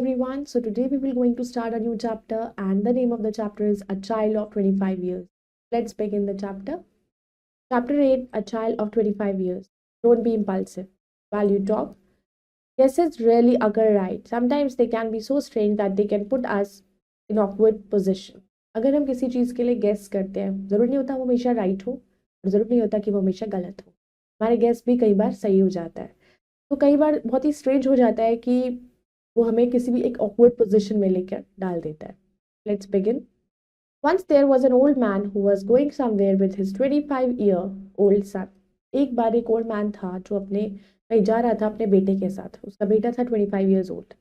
everyone. So today we will going to start a new chapter and the name of the chapter is A Child of 25 Years. Let's begin the chapter. Chapter 8, A Child of 25 Years. Don't be impulsive. Value talk. Guesses rarely occur right. Sometimes they can be so strange that they can put us in awkward position. अगर हम किसी चीज़ के लिए guess करते हैं, ज़रूरी नहीं होता वो हमेशा राइट हो और ज़रूरी नहीं होता कि वो हमेशा गलत हो. हमारे गेस भी कई बार सही हो जाता है. तो कई बार बहुत ही स्ट्रेंज हो जाता है कि वो हमें किसी भी एक ऑकवर्ड पोजीशन में लेकर डाल देता है. Let's begin. Once there was an old man who was going somewhere with his 25-year-old son. एक बार एक ओल्ड मैन था जो अपने कहीं जा रहा था अपने बेटे के साथ. उसका बेटा था 25 years old.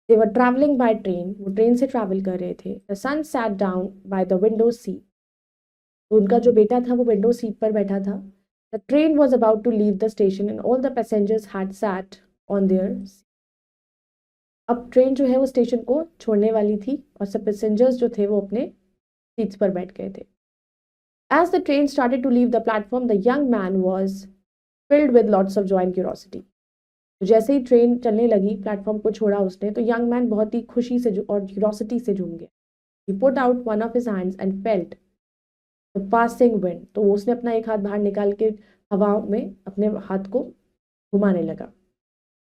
They were traveling by train. वो ट्रेन से ट्रैवल कर रहे थे. The son sat down by the window seat. तो उनका जो बेटा था वो विंडो सीट पर बैठा था. The train was about to leave the station and all the passengers had sat on their seat. अब ट्रेन जो है वो स्टेशन को छोड़ने वाली थी और सब पैसेंजर्स जो थे वो अपने सीट्स पर बैठ गए थे. As the train started to leave the platform, the young man was filled with lots of joy and curiosity. जैसे ही ट्रेन चलने लगी, प्लेटफॉर्म को छोड़ा उसने, तो यंग मैन बहुत ही खुशी से और क्यूरोसिटी से झूम गया. He put out one of his hands and felt the passing wind. तो उसने अपना एक हाथ बाहर निकाल के हवा में अपने हाथ को घुमाने लगा.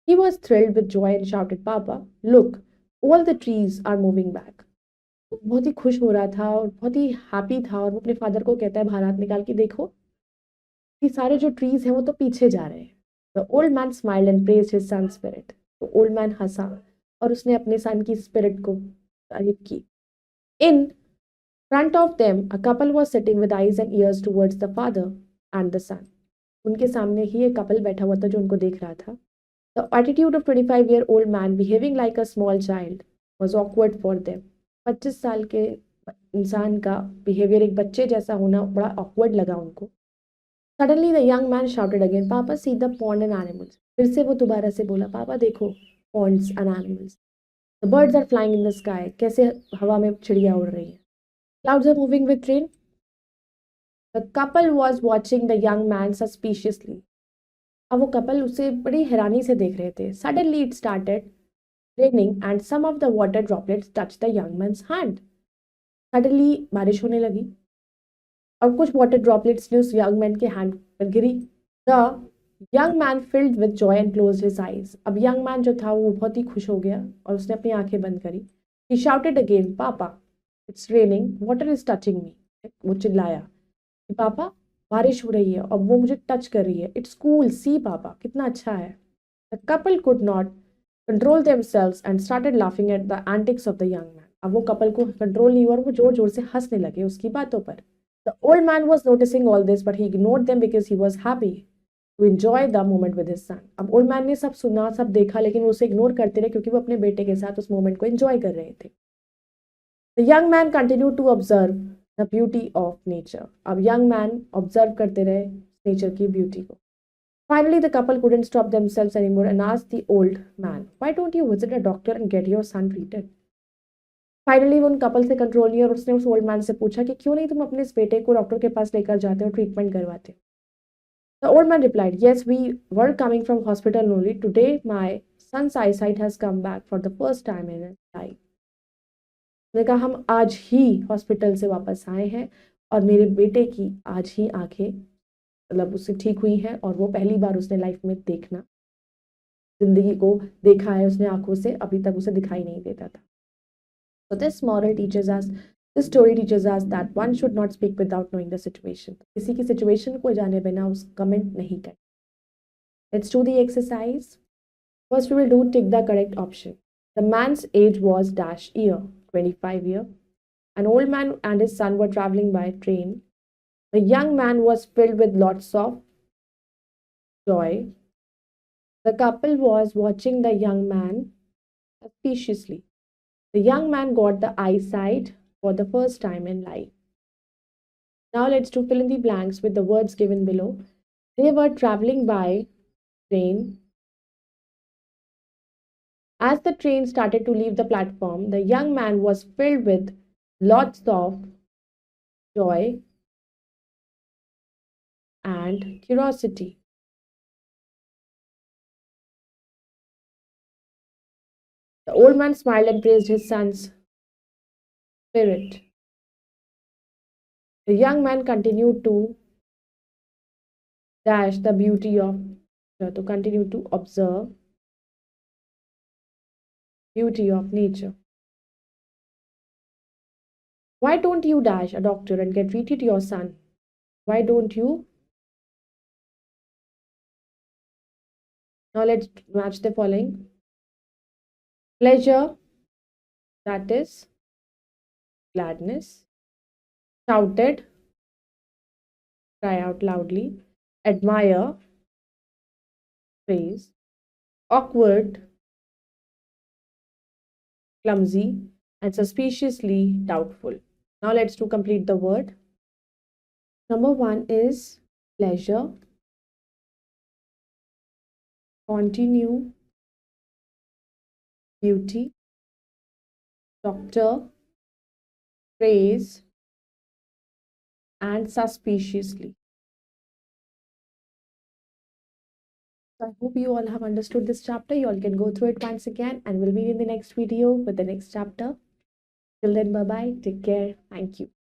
He was thrilled with joy and shouted, "Papa, look, all the trees are moving back." बहुत ही खुश हो रहा था और बहुत ही हैप्पी था और वो अपने फादर को कहता है बाहर हाथ निकाल के देखो कि सारे जो ट्रीज हैं वो तो पीछे जा रहे हैं. The old man smiled and praised his son's spirit. तो ओल्ड मैन हंसा और उसने अपने सन की स्पिरिट को तारीफ की. In front of them, a couple was sitting with eyes and ears towards the father and the son. उनके सामने ही एक कपल बैठा हुआ था जो उनको देख रहा था. The attitude of 25-year-old man behaving like a small child was awkward for them. 25 साल के इंसान का बिहेवियर एक बच्चे जैसा होना बड़ा awkward लगा उनको. Suddenly the young man shouted again, "Papa, see the pond and animals." फिर से वो दोबारा से बोला, पापा देखो ponds and animals. The birds are flying in the sky. कैसे हवा में चिड़िया उड़ रही है. Clouds are moving with rain. The couple was watching the young man suspiciously. अब वो कपल उसे बड़ी हैरानी से देख रहे थे. Suddenly it started raining and some of the water droplets touched the young man's hand. Suddenly बारिश होने लगी और कुछ वाटर ड्रॉपलेट्स ने उस यंग मैन के हैंड पर गिरी. The young man filled with joy and closed his eyes. अब यंग मैन जो था वो बहुत ही खुश हो गया और उसने अपनी आंखें बंद करी. He shouted again, "Papa, it's raining. Water is touching me." वो चिल्लाया कि पापा बारिश हो रही है और वो मुझे टच कर रही है. It's cool. See पापा कितना अच्छा है. The couple could not control themselves and started laughing at the antics of the young man. अब वो कपल को कंट्रोल नहीं हुआ और वो जोर जोर से हंसने लगे उसकी बातों पर. The old man was noticing all this, but he ignored them because he was happy to enjoy the moment with his son. अब ओल्ड मैन ने सब सुना सब देखा लेकिन वो उसे इग्नोर करते रहे क्योंकि वो अपने बेटे के साथ उस मोमेंट को एंजॉय कर रहे थे. The young man continued to observe the beauty of nature. अब यंग मैन ऑब्जर्व करते रहे नेचर की ब्यूटी को. Finally, the couple couldn't stop themselves anymore and asked the old man, "Why don't you visit a doctor and get your son treated?" Finally वो उन couple से control नहीं और उसने उस ओल्ड मैन से पूछा कि क्यों नहीं तुम अपने इस बेटे को डॉक्टर के पास लेकर जाते हो ट्रीटमेंट करवाते. The old man replied, "Yes, we were coming from hospital only. Today my son's eyesight has come back for the first time in his life." उसने कहा हम आज ही हॉस्पिटल से वापस आए हैं और मेरे बेटे की आज ही आंखें मतलब उससे ठीक हुई हैं और वो पहली बार उसने लाइफ में देखना जिंदगी को देखा है उसने आंखों से. अभी तक उसे दिखाई नहीं देता था. So this story teaches us that one should not speak without knowing the situation. किसी की situation को जाने बिना उस comment नहीं करें. Let's do the exercise. First we will do tick the correct option. The man's age was dash year, 25 year. An old man and his son were traveling by train. The young man was filled with lots of joy. The couple was watching the young man suspiciously. The young man got the eyesight for the first time in life. Now let's do fill in the blanks with the words given below. They were traveling by train. As the train started to leave the platform, the young man was filled with lots of joy and curiosity. The old man smiled and praised his son's spirit. The young man continued to dash the beauty of to continue to observe beauty of nature. Why don't you dash a doctor and get treated your son? Why don't you? Now let's match the following. Pleasure, that is gladness. Shouted, cry out loudly. Admire, praise. Awkward, clumsy, and suspiciously doubtful. Now let's do complete the word. Number one is pleasure. Continue, beauty. Doctor, praise, and suspiciously. So I hope you all have understood this chapter. You all can go through it once again, and we'll meet in the next video with the next chapter. Till then, bye bye. Take care. Thank you.